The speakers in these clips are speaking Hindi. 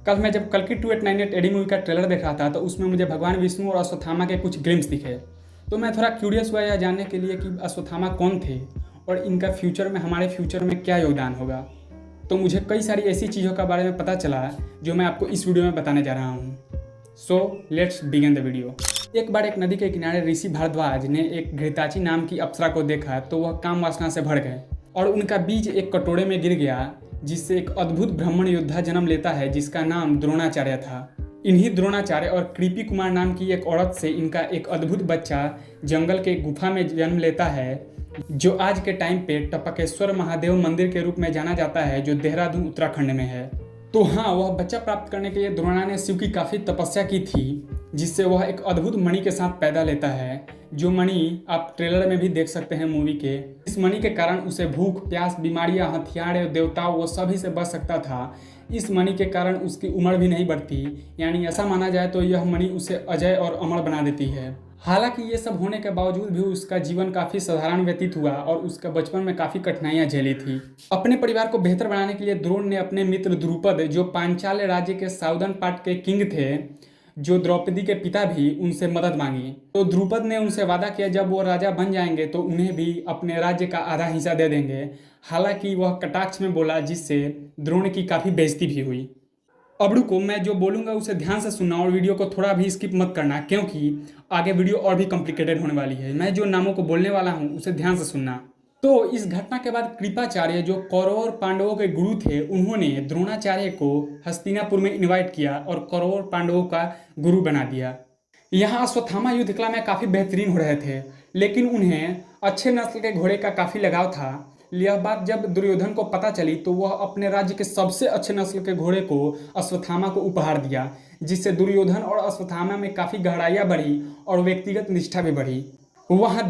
कल मैं जब कल्कि 2898 एडी मूवी का ट्रेलर देख रहा था तो उसमें मुझे भगवान विष्णु और अश्वत्थामा के कुछ ग्लिम्स दिखे। तो मैं थोड़ा क्यूरियस हुआ यह जानने के लिए कि अश्वत्थामा कौन थे और इनका फ्यूचर में हमारे फ्यूचर में क्या योगदान होगा। तो मुझे कई सारी ऐसी चीज़ों के बारे में पता चला जो मैं आपको इस वीडियो में बताने जा रहा हूँ। So let's begin the video. एक बार एक नदी के किनारे ऋषि भारद्वाज ने एक घृताची नाम की अप्सरा को देखा तो वह काम वासना से भर गए और उनका बीज एक कटोरे में गिर गया, जिससे एक अद्भुत ब्राह्मण योद्धा जन्म लेता है जिसका नाम द्रोणाचार्य था। इन्हीं द्रोणाचार्य और कृपी कुमार नाम की एक औरत से इनका एक अद्भुत बच्चा जंगल के गुफा में जन्म लेता है, जो आज के टाइम पे टपकेश्वर महादेव मंदिर के रूप में जाना जाता है, जो देहरादून उत्तराखंड में है। तो हाँ, वह बच्चा प्राप्त करने के लिए द्रोणा ने शिव की काफ़ी तपस्या की थी, जिससे वह एक अद्भुत मणि के साथ पैदा लेता है, जो मणि आप ट्रेलर में भी देख सकते हैं मूवी के। इस मणि के कारण उसे भूख, प्यास, बीमारियां, हथियार, देवताओं वो सभी से बच सकता था। इस मणि के कारण उसकी उम्र भी नहीं बढ़ती, यानी ऐसा माना जाए तो यह मणि उसे अजय और अमर बना देती है। हालांकि ये सब होने के बावजूद भी उसका जीवन काफ़ी साधारण व्यतीत हुआ और उसका बचपन में काफ़ी कठिनाइयाँ झेली थी। अपने परिवार को बेहतर बनाने के लिए द्रोण ने अपने मित्र द्रुपद, जो पांचाल राज्य के साउदर्न पार्ट के किंग थे, जो द्रौपदी के पिता भी, उनसे मदद मांगी। तो द्रुपद ने उनसे वादा किया जब वो राजा बन जाएंगे तो उन्हें भी अपने राज्य का आधा हिस्सा दे देंगे। हालांकि वह कटाक्ष में बोला, जिससे द्रोण की काफ़ी बेइज्जती भी हुई। अब रुको, मैं जो बोलूँगा उसे ध्यान से सुनना और वीडियो को थोड़ा भी स्किप मत करना, क्योंकि आगे वीडियो और भी कॉम्प्लिकेटेड होने वाली है। मैं जो नामों को बोलने वाला हूँ उसे ध्यान से सुनना। तो इस घटना के बाद कृपाचार्य, जो कौरव और पांडवों के गुरु थे, उन्होंने द्रोणाचार्य को हस्तिनापुर में इनवाइट किया और कौरव और पांडवों का गुरु बना दिया। यहाँ अश्वत्थामा युद्ध कला में काफ़ी बेहतरीन हो रहे थे, लेकिन उन्हें अच्छे नस्ल के घोड़े का काफ़ी लगाव था। यह बात जब दुर्योधन को पता चली तो वह अपने राज्य के सबसे अच्छे नस्ल के घोड़े को अश्वत्थामा को उपहार दिया, जिससे दुर्योधन और अश्वत्थामा में काफ़ी गहराइयाँ बढ़ी और व्यक्तिगत निष्ठा भी बढ़ी। वहाँ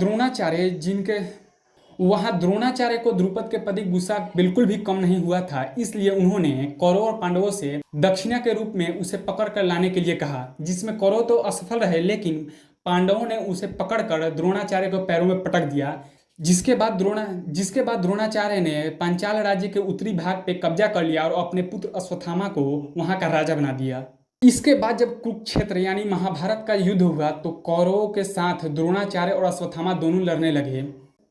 द्रोणाचार्य को द्रुपद के प्रति गुस्सा बिल्कुल भी कम नहीं हुआ था, इसलिए उन्होंने कौरव और पांडवों से दक्षिणा के रूप में उसे पकड़ कर लाने के लिए कहा, जिसमें कौरव तो असफल रहे, लेकिन पांडवों ने उसे पकड़कर द्रोणाचार्य को पैरों में पटक दिया, जिसके बाद द्रोणाचार्य ने पांचाल राज्य के उत्तरी भाग पे कब्जा कर लिया और अपने पुत्र अश्वत्थामा को वहाँ का राजा बना दिया। इसके बाद जब कुरुक्षेत्र यानी महाभारत का युद्ध हुआ तो कौरवों के साथ द्रोणाचार्य और अश्वत्थामा दोनों लड़ने लगे।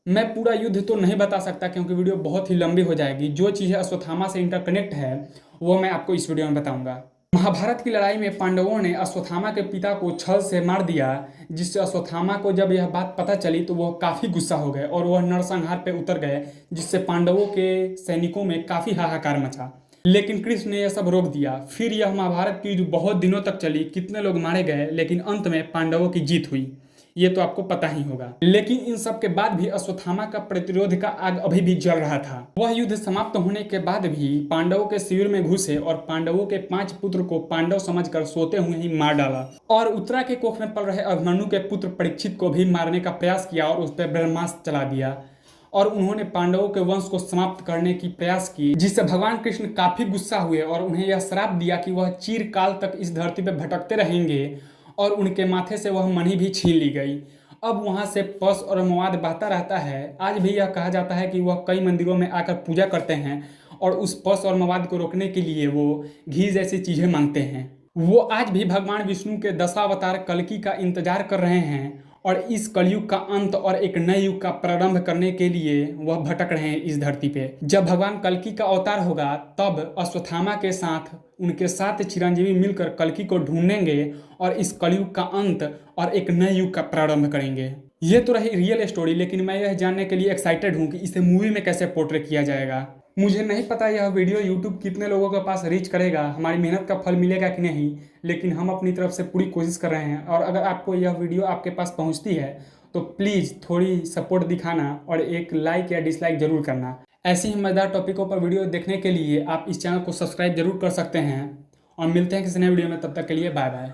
मैं पूरा युद्ध तो नहीं बता सकता क्योंकि वीडियो बहुत ही लंबी हो जाएगी। जो चीज़ें अश्वत्थामा से इंटरकनेक्ट है वो मैं आपको इस वीडियो में बताऊंगा। महाभारत की लड़ाई में पांडवों ने अश्वत्थामा के पिता को छल से मार दिया, जिससे अश्वत्थामा को जब यह बात पता चली तो वह काफ़ी गुस्सा हो गए और वह नरसंहार पे उतर गए, जिससे पांडवों के सैनिकों में काफ़ी हाहाकार मचा। लेकिन कृष्ण ने यह सब रोक दिया। फिर यह महाभारत की युद्ध बहुत दिनों तक चली, कितने लोग मारे गए, लेकिन अंत में पांडवों की जीत हुई। ये तो आपको पता ही होगा। लेकिन इन सब के बाद भी अश्वत्थामा का प्रतिरोध का आग अभी भी जल रहा था। वह युद्ध समाप्त होने के बाद भी पांडवों के शिविर में घुसे और पांडवों के 5 पुत्र को पांडव समझकर सोते हुए ही मार डाला और उत्तरा के कोख में पल रहे अभिमन्यु के पुत्र परीक्षित को भी मारने का प्रयास किया और उस पर ब्रह्मास्त्र चला दिया और उन्होंने पांडवों के वंश को समाप्त करने की प्रयास की, जिससे भगवान कृष्ण काफी गुस्सा हुए और उन्हें यह श्राप दिया कि वह चिरकाल तक इस धरती पर भटकते रहेंगे और उनके माथे से वह मणि भी छीन ली गई। अब वहाँ से पस और मवाद बहता रहता है। आज भी यह कहा जाता है कि वह कई मंदिरों में आकर पूजा करते हैं और उस पस और मवाद को रोकने के लिए वो घी जैसी चीज़ें मांगते हैं। वो आज भी भगवान विष्णु के दशावतार कल्कि का इंतजार कर रहे हैं और इस कलयुग का अंत और एक नए युग का प्रारंभ करने के लिए वह भटक रहे हैं इस धरती पे। जब भगवान कल्कि का अवतार होगा तब अश्वत्थामा के साथ उनके 7 चिरंजीवी मिलकर कल्कि को ढूंढेंगे और इस कलयुग का अंत और एक नए युग का प्रारंभ करेंगे। ये तो रही रियल स्टोरी, लेकिन मैं यह जानने के लिए एक्साइटेड हूँ कि इसे मूवी में कैसे पोर्ट्रे किया जाएगा। मुझे नहीं पता यह वीडियो यूट्यूब कितने लोगों के पास रीच करेगा, हमारी मेहनत का फल मिलेगा कि नहीं, लेकिन हम अपनी तरफ से पूरी कोशिश कर रहे हैं। और अगर आपको यह वीडियो आपके पास पहुंचती है तो प्लीज़ थोड़ी सपोर्ट दिखाना और एक लाइक या डिसलाइक जरूर करना। ऐसी ही मजेदार टॉपिकों पर वीडियो देखने के लिए आप इस चैनल को सब्सक्राइब जरूर कर सकते हैं और मिलते हैं किसी नए वीडियो में। तब तक के लिए बाय बाय।